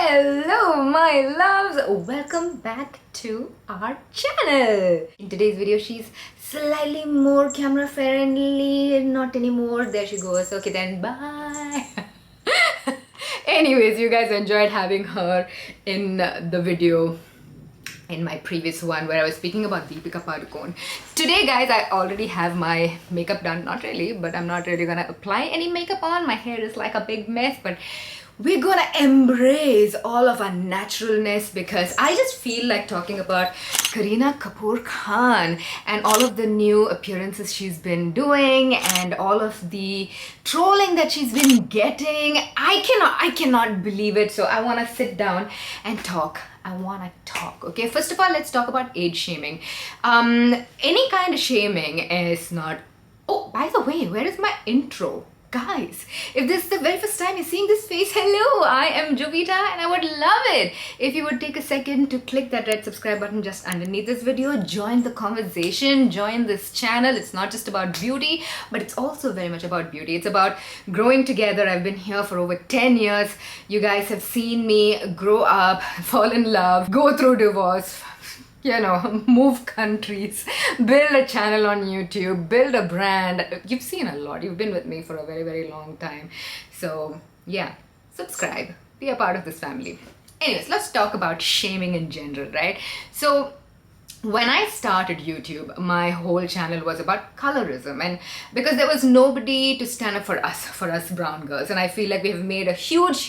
Hello my loves, welcome back to our channel. In today's video she's slightly more camera friendly, not anymore, there she goes. Okay then, bye. Anyways, you guys enjoyed having her in the video in my previous one where I was speaking about Deepika Padukone. Today guys, I already have my makeup done, not really, but I'm not really gonna apply any makeup on. My hair is like a big mess, but we're gonna embrace all of our naturalness because I just feel like talking about Kareena Kapoor Khan and all of the new appearances she's been doing and all of the trolling that she's been getting. I cannot believe it. So I wanna sit down and talk. Okay, first of all, let's talk about age shaming. Any kind of shaming is not... Oh, by the way, where is my intro? Guys, if this is the very first time you're seeing this face, hello, I am Jovita and I would love it if you would take a second to click that red subscribe button just underneath this video. Join the conversation, join this channel. It's not just about beauty, but it's also very much about beauty. It's about growing together. I've been here for over 10 years. You guys have seen me grow up, fall in love, go through divorce, you know, move countries, build a channel on YouTube, build a brand. You've seen a lot. You've been with me for a very, very long time. So yeah, subscribe, be a part of this family. Anyways, let's talk about shaming in general, right? So when I started YouTube, my whole channel was about colorism, and because there was nobody to stand up for us brown girls, and I feel like we have made a huge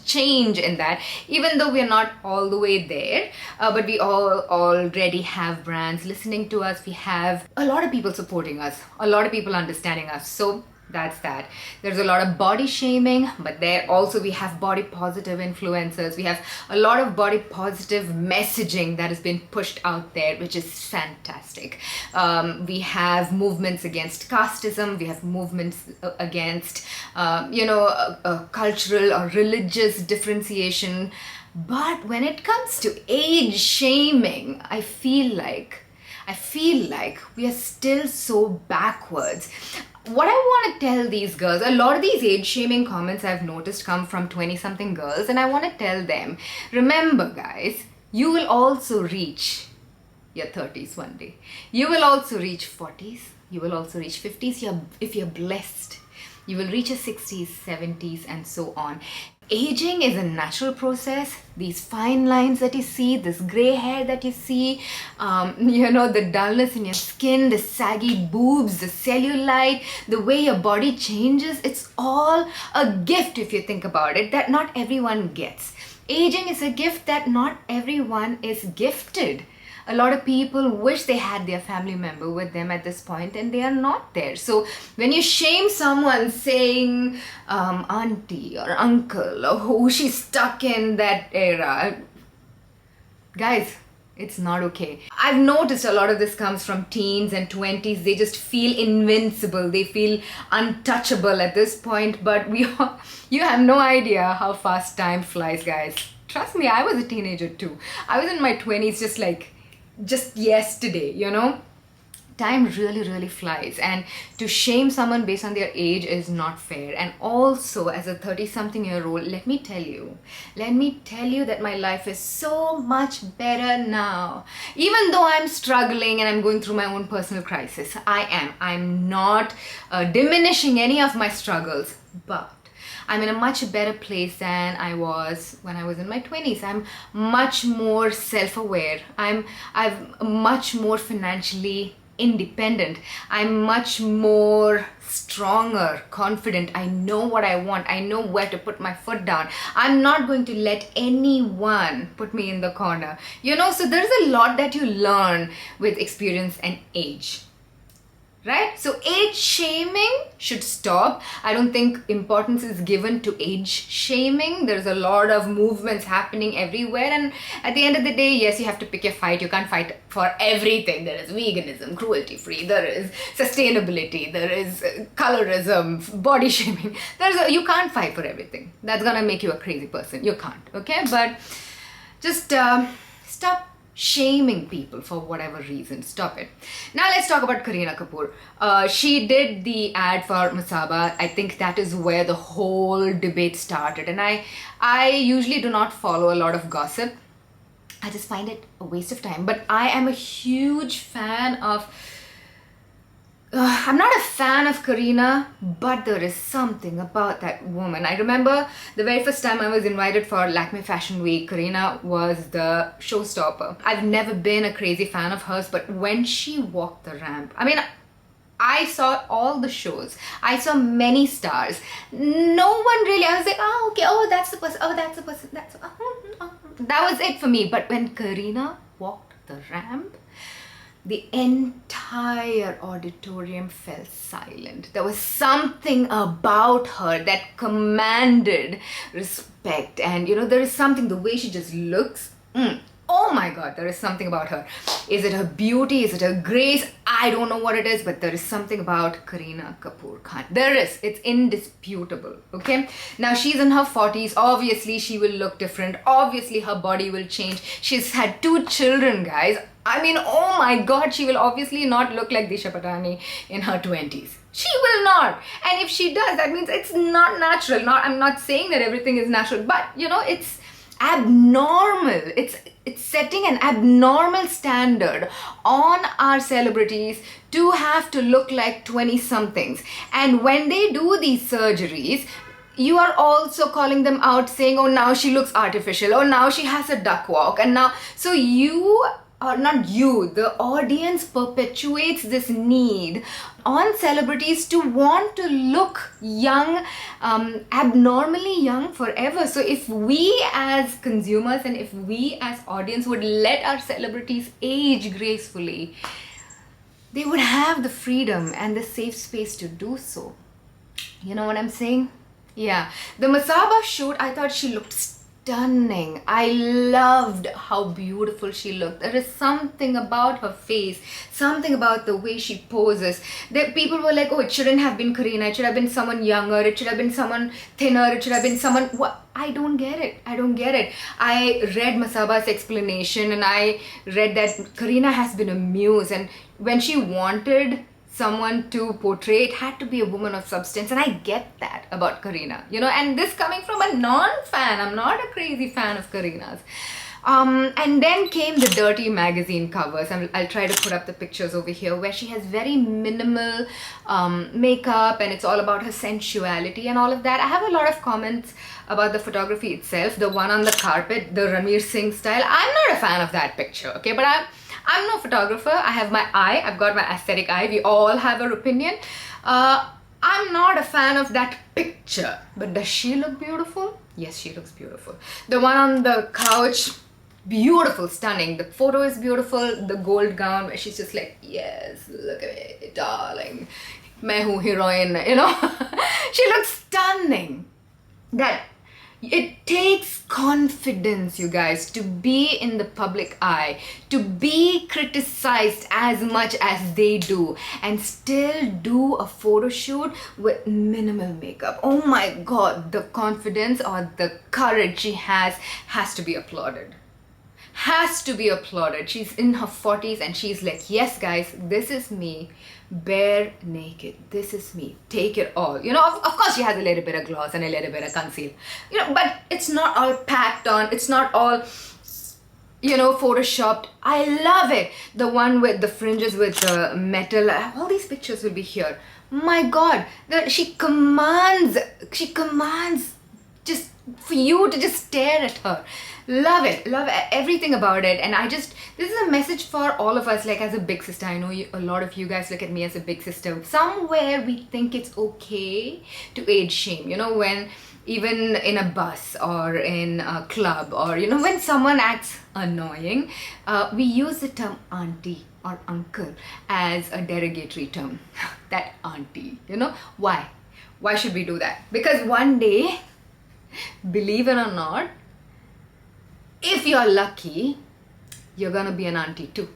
change in that, even though we are not all the way there, but we all already have brands listening to us. We have a lot of people supporting us, a lot of people understanding us. So that's that. There's a lot of body shaming, but there also we have body positive influencers. We have a lot of body positive messaging that has been pushed out there, which is fantastic. We have movements against casteism. We have movements against, cultural or religious differentiation. But when it comes to age shaming, I feel like we are still so backwards. What I want to tell these girls, a lot of these age shaming comments I've noticed come from 20-something girls, and I want to tell them, remember guys, you will also reach your 30s one day. You will also reach 40s. You will also reach 50s if you're blessed. You will reach your 60s, 70s, and so on. Aging is a natural process. These fine lines that you see, this gray hair that you see, the dullness in your skin, the saggy boobs, the cellulite, the way your body changes, it's all a gift if you think about it, that not everyone gets. Aging is a gift that not everyone is gifted. A lot of people wish they had their family member with them at this point and they are not there. So when you shame someone saying auntie or uncle or who she's stuck in that era, guys, it's not okay. I've noticed a lot of this comes from teens and 20s. They just feel invincible. They feel untouchable at this point. But you have no idea how fast time flies, guys. Trust me, I was a teenager too. I was in my 20s just yesterday, Time really flies, and to shame someone based on their age is not fair. And also, as a 30-something-year-old, let me tell you that my life is so much better now. Even though I'm struggling and I'm going through my own personal crisis, I'm not diminishing any of my struggles, but I'm in a much better place than I was when I was in my 20s. I'm much more self-aware. I'm much more financially independent. I'm much more stronger, confident. I know what I want. I know where to put my foot down. I'm not going to let anyone put me in the corner. So there's a lot that you learn with experience and age. Right? So age shaming should stop. I don't think importance is given to age shaming. There's a lot of movements happening everywhere, and at the end of the day, yes, you have to pick your fight. You can't fight for everything. There is veganism, cruelty free, there is sustainability, there is colorism, body shaming. You can't fight for everything. That's gonna make you a crazy person. You can't, okay? But just stop shaming people for whatever reason. Stop it. Now let's talk about Kareena Kapoor. She did the ad for Masaba. I think that is where the whole debate started. And I usually do not follow a lot of gossip. I just find it a waste of time. But I am a huge fan of... I'm not a fan of Kareena, but there is something about that woman. I remember the very first time I was invited for Lakme Fashion Week, Kareena was the showstopper. I've never been a crazy fan of hers, but when she walked the ramp, I mean, I saw all the shows. I saw many stars. No one really, I was like, oh, okay, oh, that's the person, oh, that's the person, that's... That was it for me. But when Kareena walked the ramp, the entire auditorium fell silent. There was something about her that commanded respect. And you know, there is something, the way she just looks. Oh my God, there is something about her. Is it her beauty? Is it her grace? I don't know what it is, but there is something about Kareena Kapoor Khan. There is. It's indisputable. Okay? Now she's in her 40s. Obviously, she will look different. Obviously, her body will change. She's had 2 children, guys. I mean, oh my God, she will obviously not look like Disha Patani in her 20s. She will not. And if she does, that means it's not natural. I'm not saying that everything is natural, but you know, it's abnormal. It's setting an abnormal standard on our celebrities to have to look like 20-somethings. And when they do these surgeries, you are also calling them out, saying, oh, now she looks artificial. Oh, now she has a duck walk. And now, so you... or not you, the audience perpetuates this need on celebrities to want to look young, abnormally young forever. So if we as consumers and if we as audience would let our celebrities age gracefully, they would have the freedom and the safe space to do so. You know what I'm saying? Yeah. The Masaba shoot, I thought she looked stunning. I loved how beautiful she looked. There is something about her face, something about the way she poses. That people were like, oh, it shouldn't have been Kareena, it should have been someone younger, it should have been someone thinner, it should have been someone... What? I don't get it. I don't get it. I read Masaba's explanation and I read that Kareena has been a muse, and when she wanted someone to portray, it had to be a woman of substance, and I get that about Kareena, you know, and this coming from a non-fan. I'm not a crazy fan of Kareena's. And then came the dirty magazine covers, and I'll try to put up the pictures over here, where she has very minimal makeup, and it's all about her sensuality and all of that. I have a lot of comments about the photography itself. The one on the carpet, the Ranveer Singh style, I'm not a fan of that picture, okay, but I'm no photographer. I have my eye. I've got my aesthetic eye. We all have our opinion. I'm not a fan of that picture. But does she look beautiful? Yes, she looks beautiful. The one on the couch, beautiful, stunning. The photo is beautiful. The gold gown where she's just like, yes, look at me, darling. Main hu heroine, you know. She looks stunning. That... It takes confidence, you guys, to be in the public eye, to be criticized as much as they do, and still do a photo shoot with minimal makeup. Oh my God, the confidence or the courage she has to be applauded. Has to be applauded. She's in her 40s and she's like, yes guys, this is me, bare naked, this is me, take it all. You know, of course she has a little bit of gloss and a little bit of conceal, you know, but it's not all packed on, it's not all, you know, photoshopped. I love it. The one with the fringes with the metal, all these pictures will be here. My God, she commands just for you to just stare at her. Love it, love everything about it. And this is a message for all of us, like as a big sister. I know a lot of you guys look at me as a big sister. Somewhere we think it's okay to age shame, you know, when even in a bus or in a club, or you know, when someone acts annoying, we use the term auntie or uncle as a derogatory term. That auntie, you know, why should we do that? Because one day, believe it or not, if you're lucky, you're gonna be an auntie too.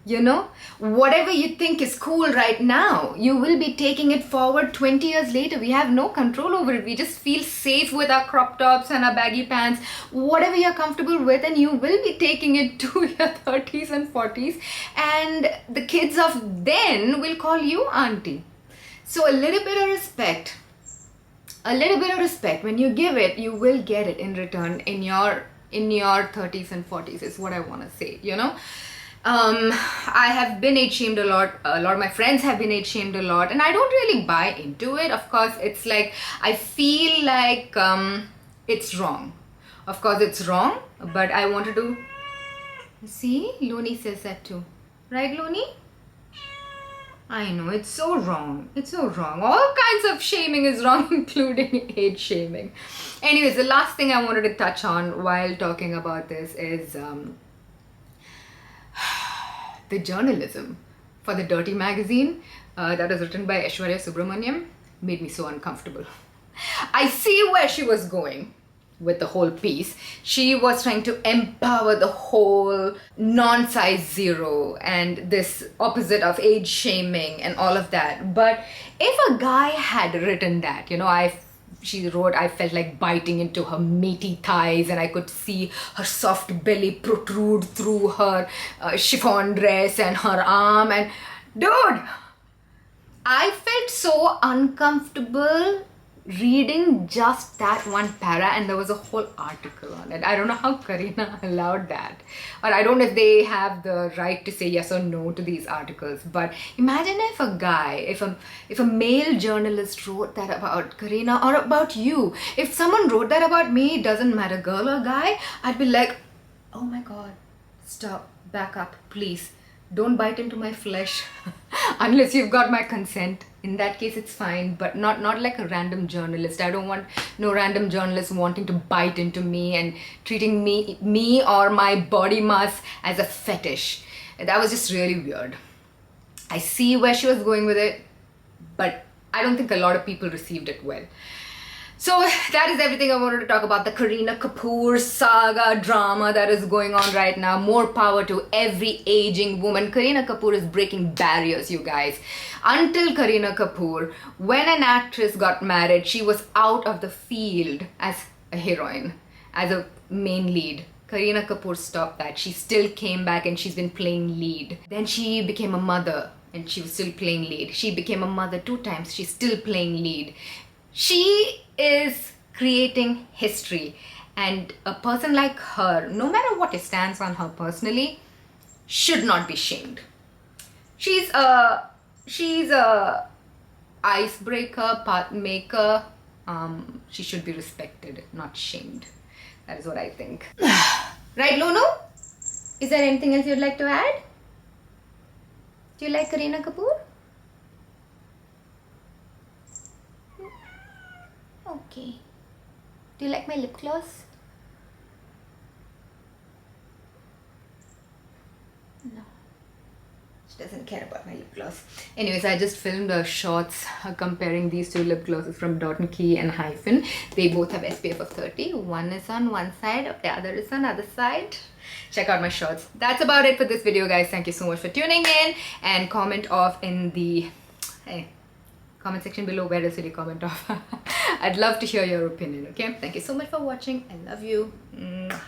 You know, whatever you think is cool right now, you will be taking it forward 20 years later. We have no control over it. We just feel safe with our crop tops and our baggy pants, whatever you're comfortable with, and you will be taking it to your 30s and 40s, and the kids of then will call you auntie. So a little bit of respect, when you give it, you will get it in return in your 30s and 40s, is what I want to say, you know. I have been age shamed a lot of my friends have been age shamed a lot, and I don't really buy into it. Of course, it's like, I feel like it's wrong. Of course it's wrong, but I wanted to see, Looney says that too, right, Looney? I know, it's so wrong. It's so wrong. All kinds of shaming is wrong, including age shaming. Anyways, the last thing I wanted to touch on while talking about this is the journalism for the Dirty magazine that was written by Aishwarya Subramaniam made me so uncomfortable. I see where she was going with the whole piece. She was trying to empower the whole non-size zero and this opposite of age shaming and all of that. But if a guy had written that, you know, she wrote, I felt like biting into her meaty thighs and I could see her soft belly protrude through her chiffon dress and her arm, and dude, I felt so uncomfortable reading just that one para, and there was a whole article on it. I don't know how Kareena allowed that, or I don't know if they have the right to say yes or no to these articles. But imagine if a guy, if a male journalist wrote that about Kareena or about you. If someone wrote that about me, doesn't matter girl or guy, I'd be like, oh my god, stop, back up, please. Don't bite into my flesh unless you've got my consent. In that case, it's fine, but not like a random journalist. I don't want no random journalist wanting to bite into me and treating me or my body mass as a fetish. That was just really weird. I see where she was going with it, but I don't think a lot of people received it well. So that is everything I wanted to talk about, the Kareena Kapoor saga drama that is going on right now. More power to every aging woman. Kareena Kapoor is breaking barriers, you guys. Until Kareena Kapoor, when an actress got married, she was out of the field as a heroine, as a main lead. Kareena Kapoor stopped that. She still came back and she's been playing lead. Then she became a mother and she was still playing lead. She became a mother 2 times. She's still playing lead. She is creating history, and a person like her, no matter what stance on her personally, should not be shamed. She's a icebreaker, path maker. She should be respected, not shamed. That is what I think. Right, Lono? Is there anything else you'd like to add? Do you like Kareena Kapoor? Okay. Do you like my lip gloss? No. She doesn't care about my lip gloss. Anyways, I just filmed shorts comparing these 2 lip glosses from Dot & Key and Hyphen. They both have SPF of 30. One is on one side, the other is on the other side. Check out my shorts. That's about it for this video, guys. Thank you so much for tuning in, and comment off in the comment section below, where else will you comment off. I'd love to hear your opinion, okay? Thank you so much for watching. I love you. Mwah.